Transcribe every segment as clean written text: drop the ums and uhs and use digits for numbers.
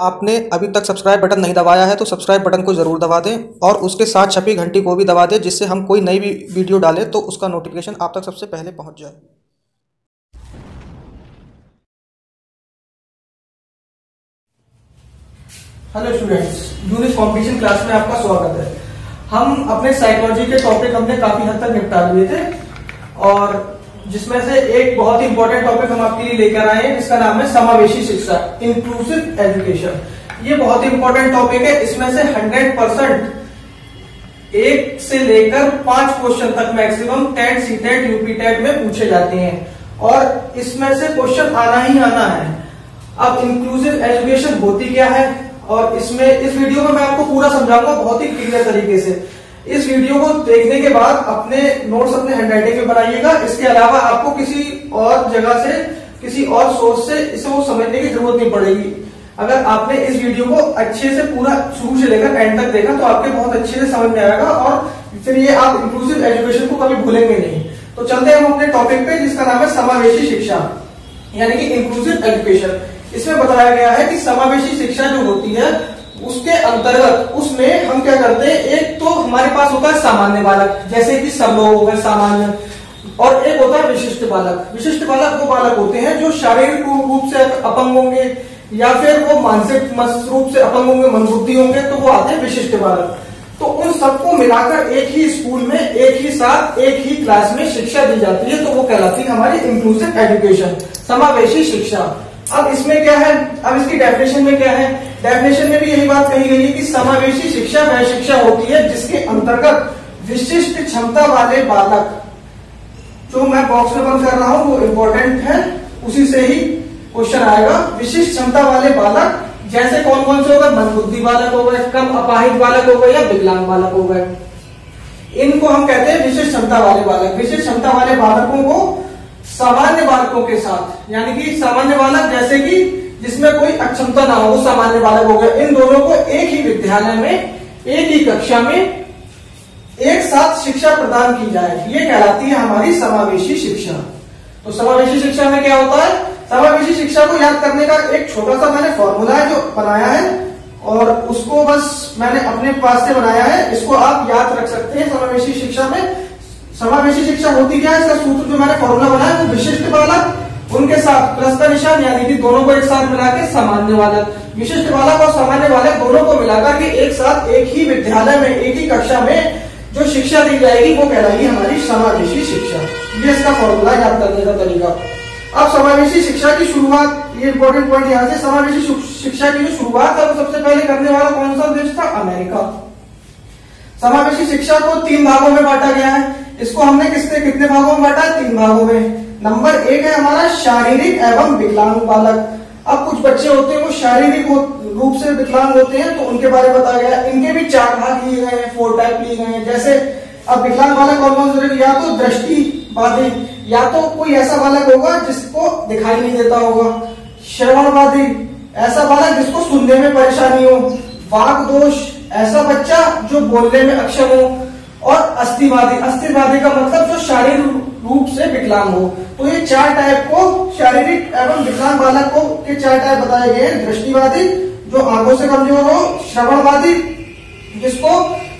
आपने अभी तक सब्सक्राइब बटन नहीं दबाया है तो सब्सक्राइब बटन को ज़रूर दबा दें और उसके साथ छपी घंटी को भी दबा दें, जिससे हम कोई नई भी वीडियो डालें तो उसका नोटिफिकेशन आप तक सबसे पहले पहुंच जाए। Hello students, unique competition class में आपका स्वागत है। हम अपने साइकोलॉजी के टॉपिक हमने काफी हद तक निपटा लिए थे और जिसमें से एक बहुत ही इंपॉर्टेंट टॉपिक हम आपके लिए लेकर आए हैं जिसका नाम है समावेशी शिक्षा, इंक्लूसिव एजुकेशन। ये बहुत ही इंपॉर्टेंट टॉपिक है। इसमें से 100% 1 से लेकर 5 क्वेश्चन तक मैक्सिमम टेट, सीटेट, यूपीटेट में पूछे जाते हैं और इसमें से क्वेश्चन आना ही आना है। अब इंक्लूसिव एजुकेशन होती क्या है और इसमें इस वीडियो में मैं आपको पूरा समझाऊंगा बहुत ही क्लियर तरीके से। इस वीडियो को देखने के बाद अपने नोट्स अपने हैंडराइटिंग में बनाइएगा। इसके अलावा आपको किसी और जगह से, किसी और सोर्स से इसे वो समझने की जरूरत नहीं पड़ेगी। अगर आपने इस वीडियो को अच्छे से पूरा शुरू से लेकर एंड तक देखा तो आपके बहुत अच्छे से समझ में आएगा और फिर ये आप इंक्लूसिव एजुकेशन को कभी भूलेंगे नहीं। तो चलते हैं हम अपने टॉपिक पे जिसका नाम है समावेशी शिक्षा, यानी कि इंक्लूसिव एजुकेशन। इसमें बताया गया है कि समावेशी शिक्षा जो होती है उसके अंतर्गत उसमें हम क्या करते हैं, एक तो हमारे पास होता है सामान्य बालक, जैसे कि सब लोग हो गए सामान्य, और एक होता है विशिष्ट बालक। विशिष्ट बालक वो बालक होते हैं जो शारीरिक रूप से अपंग होंगे या फिर वो मानसिक रूप से अपंग होंगे, मंदबुद्धि होंगे, तो वो आते हैं विशिष्ट बालक। तो उन सबको मिलाकर एक ही स्कूल में एक ही साथ एक ही क्लास में शिक्षा दी जाती है, तो वो कहलाती है हमारी इंक्लूसिव एजुकेशन, समावेशी शिक्षा। अब इसमें क्या है, अब इसकी डेफिनेशन में क्या है, डेफिनेशन में भी यही बात कही गई है कि समावेशी शिक्षा वह शिक्षा होती है जिसके अंतर्गत विशिष्ट क्षमता वाले बालक, जो मैं बॉक्स में बंद कर रहा हूं वो इंपॉर्टेंट है, उसी से ही क्वेश्चन आएगा। विशिष्ट क्षमता वाले बालक जैसे कौन कौन से हो गए, मंदबुद्धि बालक हो गए, कम अपाहिज बालक हो गए या विकलांग बालक हो गए, इनको हम कहते हैं विशिष्ट क्षमता वाले बालक। विशिष्ट क्षमता वाले बालकों को सामान्य बालकों के साथ, यानी कि सामान्य बालक जैसे कि जिसमें कोई अक्षमता ना हो वो सामान्य बालक हो गए, इन दोनों को एक ही विद्यालय में एक ही कक्षा में एक साथ शिक्षा प्रदान की जाए, ये कहलाती है हमारी समावेशी शिक्षा। तो समावेशी शिक्षा में क्या होता है, समावेशी शिक्षा को याद करने का एक छोटा सा मैंने फॉर्मूला है जो बनाया है और उसको बस मैंने अपने पास से बनाया है, इसको आप याद रख सकते हैं। समावेशी शिक्षा में समावेशी शिक्षा होती क्या है, इसका सूत्र जो मैंने फॉर्मूला बनाया वो विशिष्ट बालक उनके साथ प्लस का निशान, यानी कि दोनों को एक साथ मिला के सामान्य बालक, विशिष्ट बालक और सामान्य बालक दोनों को मिलाकर के एक साथ एक ही विद्यालय में एक ही कक्षा में जो शिक्षा दी जाएगी वो कहलाएगी हमारी समावेशी शिक्षा। ये इसका फॉर्मूला याद करने का तरीका। अब समावेशी शिक्षा की शुरुआत, ये इंपॉर्टेंट पॉइंट यहाँ से, समावेशी शिक्षा की जो शुरुआत है वो सबसे पहले करने वाला कौन सा देश था, अमेरिका। समावेशी शिक्षा को 3 भागों में बांटा गया है। इसको हमने कितने भागों में बांटा है, 3 भागों में। नंबर 1 है हमारा शारीरिक एवं विकलांग बालक। अब कुछ बच्चे होते हैं वो शारीरिक रूप से विकलांग होते हैं, तो उनके बारे में बताया गया। इनके भी 4 भाग लिए गए हैं, 4 टाइप लिए गए हैं। जैसे अब विकलांग बालक कौन, या तो दृष्टि बाधित, या तो कोई ऐसा बालक होगा जिसको दिखाई नहीं देता होगा, श्रवण बाधित, ऐसा बालक जिसको सुनने में परेशानी हो, वाक दोष, ऐसा बच्चा जो बोलने में अक्षम हो, और अस्थिबादी। अस्थिबादी का मतलब जो शारीरिक रूप से विकलांग हो। तो ये 4 टाइप को, शारीरिक एवं विकलांग बालक को के 4 टाइप बताए गए हैं। दृष्टिवादी जो आंखों से कमजोर हो, श्रवणवादी जिसको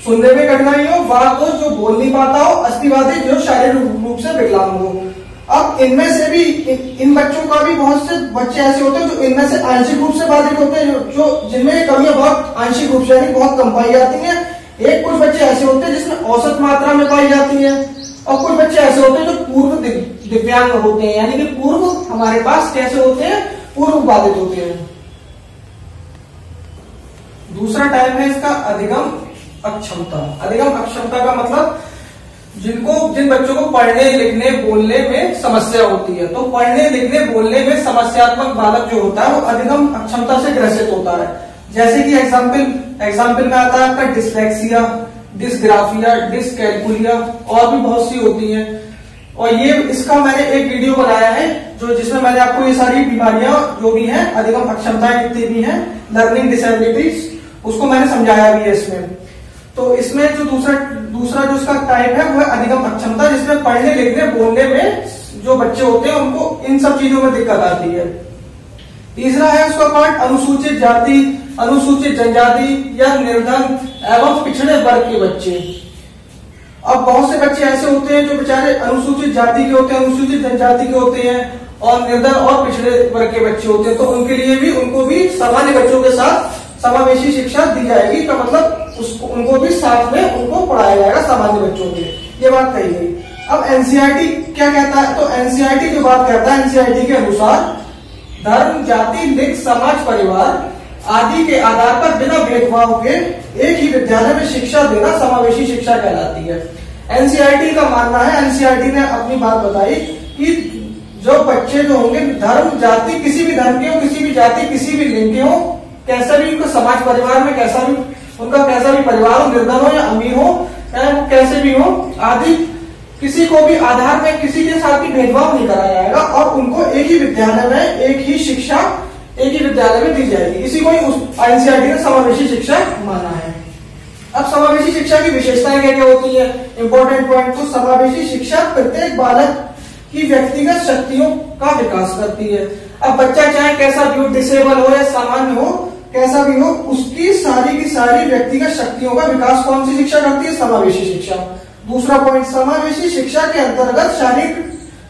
सुनने में कठिनाई हो, वाक जो बोल नहीं पाता हो, अस्थिवादी जो शारीरिक रूप से विकलांग हो। अब इनमें से भी इन बच्चों का भी बहुत से बच्चे ऐसे होते हैं जो इनमें से आंशिक रूप से बाधित होते हैं, जो जिनमें कमियां बहुत आंशिक रूप से यानी बहुत कम पाई जाती हैं। एक कुछ बच्चे ऐसे होते हैं जिसमें औसत मात्रा में पाई जाती है, और कुछ बच्चे ऐसे होते हैं जो पूर्व दिव्यांग होते हैं, यानी कि पूर्व हमारे पास कैसे होते हैं, पूर्व बाधित होते हैं। दूसरा टाइप है इसका अधिगम अक्षमता। अधिगम अक्षमता का मतलब जिन बच्चों को पढ़ने लिखने बोलने में समस्या होती है, तो पढ़ने लिखने बोलने में समस्यात्मक बालक जो होता है वो अधिगम अक्षमता से ग्रसित होता है। जैसे कि एग्जाम्पल में आता है आपका डिसलेक्सिया, डिसग्राफिया, डिसकैलकुलिया, और भी बहुत सी होती हैं। और ये इसका मैंने एक वीडियो बनाया है जो जिसमें मैंने आपको ये सारी बीमारियां जो भी हैं, अधिगम अक्षमताएं जितनी भी हैं, लर्निंग डिसेबिलिटीज, उसको मैंने समझाया भी है इसमें। तो इसमें जो दूसरा जो इसका टाइप है वो है अधिगम अक्षमता, जिसमें पढ़ने लिखने बोलने में जो बच्चे होते हैं उनको इन सब चीजों में दिक्कत आती है। तीसरा है उसका पार्ट अनुसूचित जाति, अनुसूचित जनजाति या निर्धन एवं पिछड़े वर्ग के बच्चे। अब बहुत से बच्चे ऐसे होते हैं जो बेचारे अनुसूचित जाति के होते हैं, अनुसूचित जनजाति के होते हैं और निर्धन और पिछड़े वर्ग के बच्चे होते हैं, तो उनके लिए भी उनको भी सामान्य बच्चों के साथ समावेशी शिक्षा दी जाएगी। का मतलब उसको उनको भी साथ में उनको पढ़ाया जाएगा सामान्य बच्चों के लिए, ये बात कही गई। अब एनसीईआरटी क्या कहता है, तो एनसीईआरटी जो बात कहता है, एनसीईआरटी के अनुसार धर्म, जाति, लिंग, समाज, परिवार आदि के आधार पर बिना भेदभाव के एक ही विद्यालय में शिक्षा देना समावेशी शिक्षा कहलाती है। एनसीईआरटी का मानना है, एनसीईआरटी ने अपनी बात बताई कि जो बच्चे जो होंगे धर्म, जाति, किसी भी धर्म के हो, किसी भी जाति, किसी भी लिंग के हो, कैसा भी उनका समाज परिवार में कैसा भी उनका कैसा भी परिवार हो, निर्धन हो या अमीर हो, चाहे वो कैसे भी हो आदि, किसी को भी आधार में किसी के साथ भी भेदभाव नहीं कराया जाएगा और उनको एक ही विद्यालय में एक ही शिक्षा एक ही विद्यालय में दी जाएगी। इसी को ही एनसीईआरटी ने समावेशी शिक्षा माना है। अब समावेशी शिक्षा की विशेषताएं क्या क्या होती है, इंपॉर्टेंट पॉइंट। तो समावेशी शिक्षा प्रत्येक बालक की व्यक्तिगत शक्तियों का विकास करती है। अब बच्चा चाहे कैसा भी हो, डिसेबल हो या सामान्य हो, कैसा भी हो, उसकी सारी की सारी व्यक्तिगत शक्तियों का विकास कौन सी शिक्षा करती है, समावेशी शिक्षा। दूसरा पॉइंट, समावेशी शिक्षा के अंतर्गत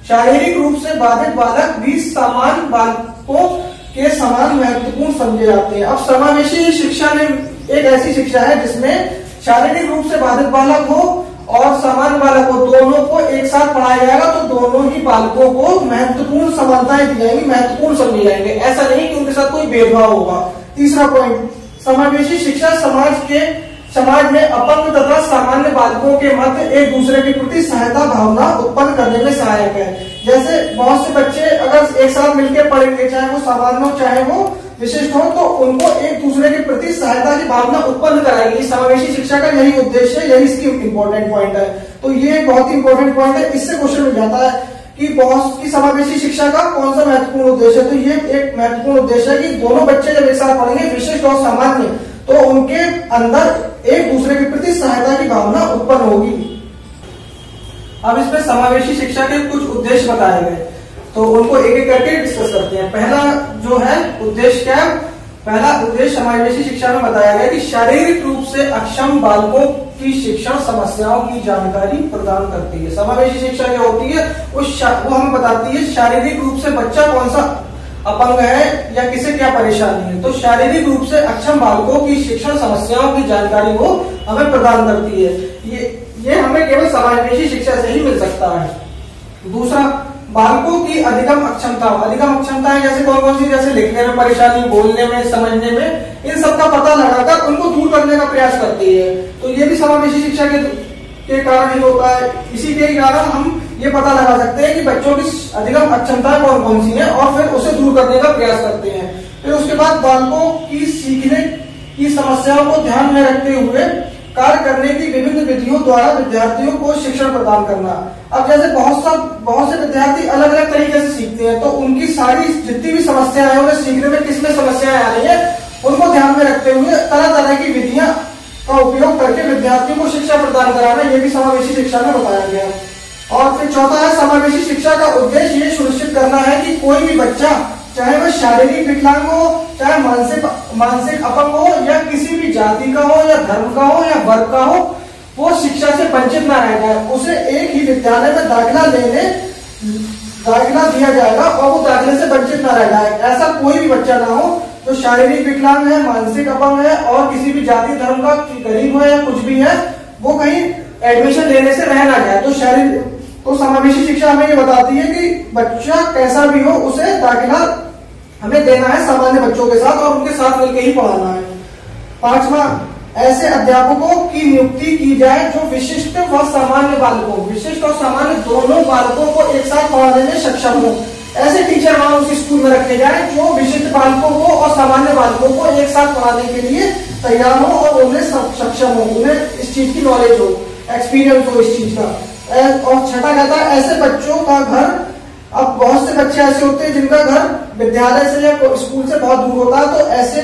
शारीरिक रूप से बाधित बालक भी समान बालकों के समान महत्वपूर्ण समझे जाते हैं। अब समावेशी शिक्षा में एक ऐसी शिक्षा है जिसमें शारीरिक रूप से बाधित बालक हो और समान बालक हो, दोनों को एक साथ पढ़ाया जाएगा, तो दोनों ही बालकों को महत्वपूर्ण समानताएं दी जाएंगी, महत्वपूर्ण समझे जाएंगे। ऐसा नहीं कि उनके साथ कोई भेदभाव होगा। तीसरा पॉइंट, समावेशी शिक्षा समाज में अपंग तथा सामान्य बालकों के मध्य एक दूसरे के प्रति सहायता भावना उत्पन्न करने में सहायक है। जैसे बहुत से बच्चे अगर एक साथ मिलकर पढ़ेंगे, चाहे वो सामान्य हो चाहे वो विशिष्ट हो, तो उनको एक दूसरे के प्रति सहायता की भावना उत्पन्न कराएगी। समावेशी शिक्षा का यही उद्देश्य है, यही इसकी इंपॉर्टेंट पॉइंट है। तो ये बहुत ही इंपॉर्टेंट पॉइंट है। इससे क्वेश्चन मिल जाता है कि बहुत की समावेशी शिक्षा का कौन सा महत्वपूर्ण उद्देश्य है, तो ये एक महत्वपूर्ण उद्देश्य है कि दोनों बच्चे जब एक साथ पढ़ेंगे, विशिष्ट और सामान्य, तो उनके अंदर एक दूसरे के प्रति सहायता की भावना उत्पन्न होगी। अब इसमें समावेशी शिक्षा के कुछ उद्देश्य बताए गए, तो उनको एक एक करके डिस्कस करते हैं। पहला जो है उद्देश्य क्या है, पहला उद्देश्य समावेशी शिक्षा में बताया गया कि शारीरिक रूप से अक्षम बालकों की शिक्षण समस्याओं की जानकारी प्रदान करती है। समावेशी शिक्षा क्या होती है, वो हमें बताती है शारीरिक रूप से बच्चा कौन सा अपंग है या किसे क्या परेशानी है, तो शारीरिक रूप से अक्षम बालकों की शिक्षण समस्याओं की जानकारी वो हमें प्रदान करती है। ये हमें केवल समावेशी शिक्षा से ही मिल सकता है। दूसरा, बालकों की अधिगम अक्षमता है जैसे कौन कौन सी, जैसे लिखने में परेशानी, बोलने में, समझने में, इन सब का पता लगाकर उनको दूर करने का प्रयास करती है। तो ये भी समावेशी शिक्षा के कारण ही होता है। इसी के कारण हम ये पता लगा सकते हैं कि बच्चों की अधिगम अक्षमताएं कौन कौन सी हैं और फिर उसे दूर करने का प्रयास करते हैं। फिर उसके बाद बालकों की सीखने की समस्याओं को ध्यान में रखते हुए कार्य करने की विभिन्न विधियों द्वारा विद्यार्थियों को शिक्षण प्रदान करना। अब जैसे बहुत से विद्यार्थी अलग अलग तरीके से सीखते हैं, तो उनकी सारी जितनी भी समस्याएं हैं, उन्हें सीखने में किसमें समस्याएं आ रही है, उनको ध्यान में रखते हुए तरह तरह की विधियां का उपयोग करके विद्यार्थियों को शिक्षा प्रदान कराना, यह भी समावेशी शिक्षा में बताया गया। और फिर चौथा है, समावेशी शिक्षा का उद्देश्य ये सुनिश्चित करना है कि कोई भी बच्चा, चाहे वह शारीरिक विकलांग हो, चाहे मानसिक अपंग हो, या किसी भी जाति का हो या धर्म का हो या वर्ग का हो, वो शिक्षा से वंचित ना रह जाए। उसे एक ही विद्यालय में दाखिला दिया जाएगा और वो दाखिले से वंचित ना रह जाए। ऐसा कोई भी बच्चा ना हो जो शारीरिक विकलांग है, मानसिक अपंग है और किसी भी जाति धर्म का गरीब हो या कुछ भी है, वो कहीं एडमिशन लेने से रह ना जाए। तो समावेशी शिक्षा हमें ये बताती है कि बच्चा कैसा भी हो, उसे दाखिला हमें देना है सामान्य बच्चों के साथ और उनके साथ मिलकर ही पढ़ाना है। पांचवा, ऐसे अध्यापकों की नियुक्ति की जाए जो विशिष्ट व सामान्य बालकों, विशिष्ट और सामान्य दोनों बालकों को एक साथ पढ़ाने में सक्षम हो। ऐसे टीचर वहां उस स्कूल में रखे जाए जो विशिष्ट बालकों को और सामान्य बालकों को एक साथ पढ़ाने के लिए तैयार हो और उन्हें सक्षम हो, उन्हें इस चीज की नॉलेज हो, एक्सपीरियंस हो इस चीज का। और छठा कहता है, ऐसे बच्चों का घर, अब बहुत से बच्चे ऐसे होते हैं जिनका घर विद्यालय से या स्कूल से बहुत दूर होता है, तो ऐसे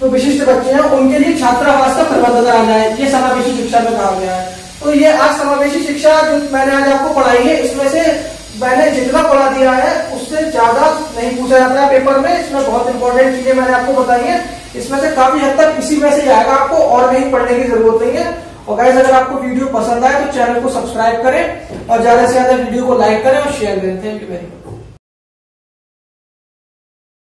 जो विशिष्ट बच्चे हैं उनके लिए छात्रावास का प्रबंध करा जाए, ये समावेशी शिक्षा में कहा गया है। तो ये आज समावेशी शिक्षा जो मैंने आज आपको पढ़ाई है, इसमें से मैंने जितना पढ़ा दिया है उससे ज्यादा नहीं पूछा जाता है पेपर में। इसमें बहुत इंपॉर्टेंट चीजें मैंने आपको बताई है, इसमें से काफी हद तक इसी में से ही आएगा, आपको और कहीं पढ़ने की जरूरत नहीं है। और गाइस अगर आपको वीडियो पसंद आए तो चैनल को सब्सक्राइब करें और ज्यादा से ज्यादा वीडियो को लाइक करें और शेयर करें। Thank you very much.